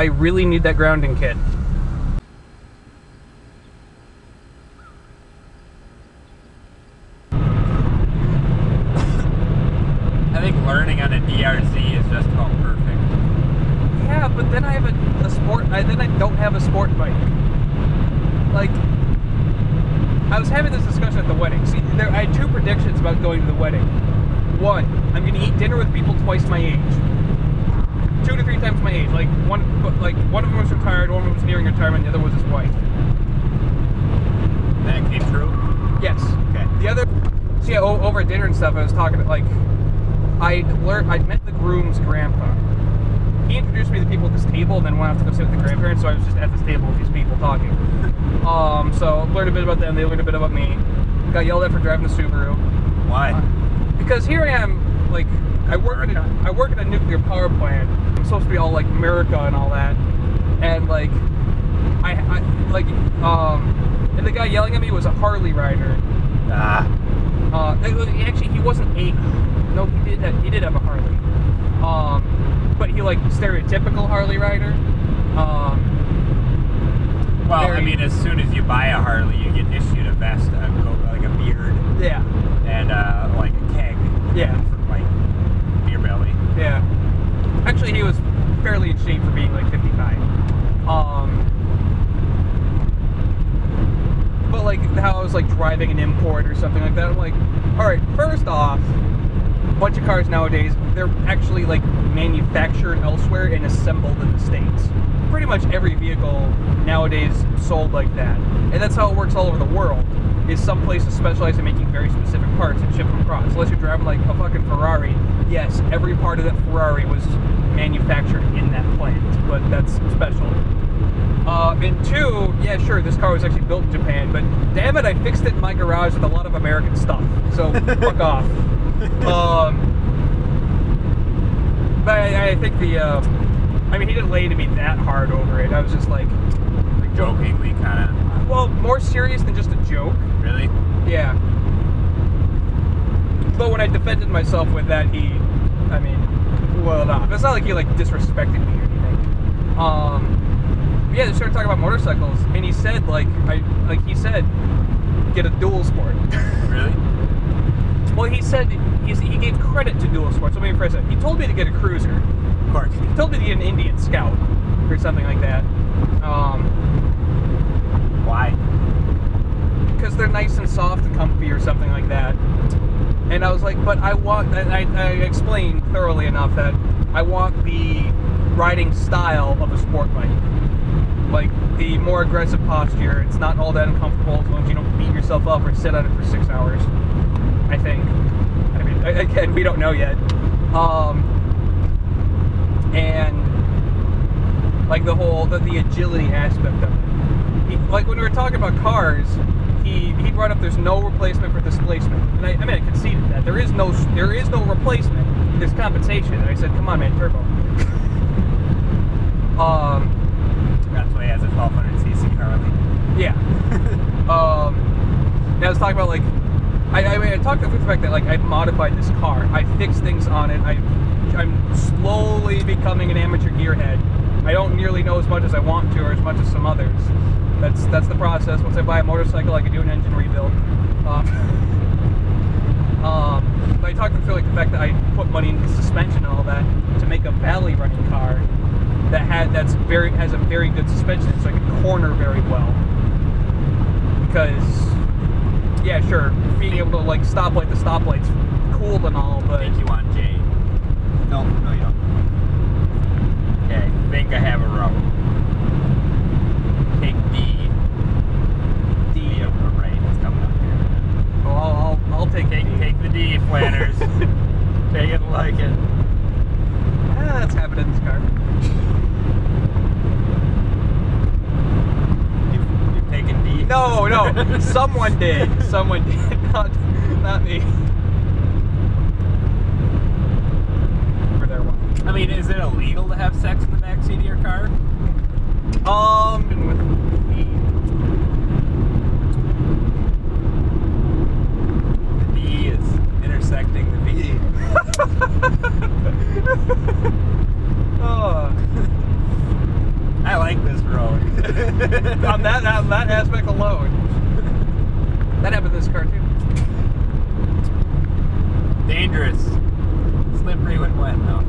I really need that grounding kit. I think learning on a DRZ is just about perfect. Yeah, but then I have a sport. Then I don't have a sport bike. Like, I was having this discussion at the wedding. See, I had two predictions about going to the wedding. One, I'm going to eat dinner with people twice my age. 2 to 3 times my age. One of them was retired, one of them was nearing retirement, the other was his wife. That came true? Yes. Okay. The other, see, over at dinner and stuff, I was talking to, I'd met the groom's grandpa. He introduced me to the people at this table, and then went off to go sit with the grandparents, so I was just at this table with these people talking. So learned a bit about them, they learned a bit about me. Got yelled at for driving the Subaru. Why? Because here I am, I work at a nuclear power plant. I'm supposed to be all America and all that, and and the guy yelling at me was a Harley rider. Actually, he wasn't a. No, he did have a Harley. But he stereotypical Harley rider. Well, I mean, as soon as you buy a Harley, you get issued a vest, a beard. Yeah. And a keg. Yeah. For beer belly. Yeah. Actually, he was fairly in shape for being 55. But how I was driving an import or something like that, I'm like, all right, first off, a bunch of cars nowadays, they're actually manufactured elsewhere and assembled in the States. Pretty much every vehicle nowadays sold like that, and that's how it works all over the world. Is some places specialize in making very specific parts and ship them across. Unless you're driving a fucking Ferrari, yes, every part of that Ferrari was manufactured in that plant, but that's special. And two, yeah, sure, this car was actually built in Japan, but damn it, I fixed it in my garage with a lot of American stuff. So fuck off. But I think he didn't lay to me that hard over it. I was just Jokingly, kind of. Well, more serious than just a joke. Really? Yeah. But when I defended myself with that, it's not like he disrespected me or anything. Yeah, they started talking about motorcycles, and he said he said, get a dual sport. Really? Well, he said he gave credit to dual sports. Let me rephrase that. He told me to get a cruiser. Of course. He told me to get an Indian Scout or something like that. Why? Because they're nice and soft and comfy or something like that. And I was like, but I explained thoroughly enough that I want the riding style of a sport bike. The more aggressive posture. It's not all that uncomfortable as long as you don't beat yourself up or sit on it for 6 hours. I think. I mean, again, we don't know yet. And the agility aspect of it. When we were talking about cars, he brought up there's no replacement for displacement, and I conceded that there is no replacement. There's compensation, and I said, come on, man, turbo. That's why he has a 1200cc Harley. Yeah. And I was talking about I talked about the fact that I modified this car. I fixed things on it. I'm slowly becoming an amateur gearhead. I don't nearly know as much as I want to, or as much as some others. That's the process. Once I buy a motorcycle, I can do an engine rebuild. But I talked through the fact that I put money into suspension and all that to make a valley running car that has a very good suspension, so I can corner very well. Because yeah, sure, being able to stoplight the stoplight's cool and all, but I think you want J. No, you don't. Okay, I think I have a row. Take D. Yeah, right, it's coming up here. Oh, I'll take the D, Flanners. Take it like it. That's happening in this car. You've taken D? No, someone did. Someone did, not me. I mean, is it illegal to have sex in the backseat of your car? The D is intersecting the V. on that aspect alone. That happened in this car too. Dangerous. Slippery when wet, though.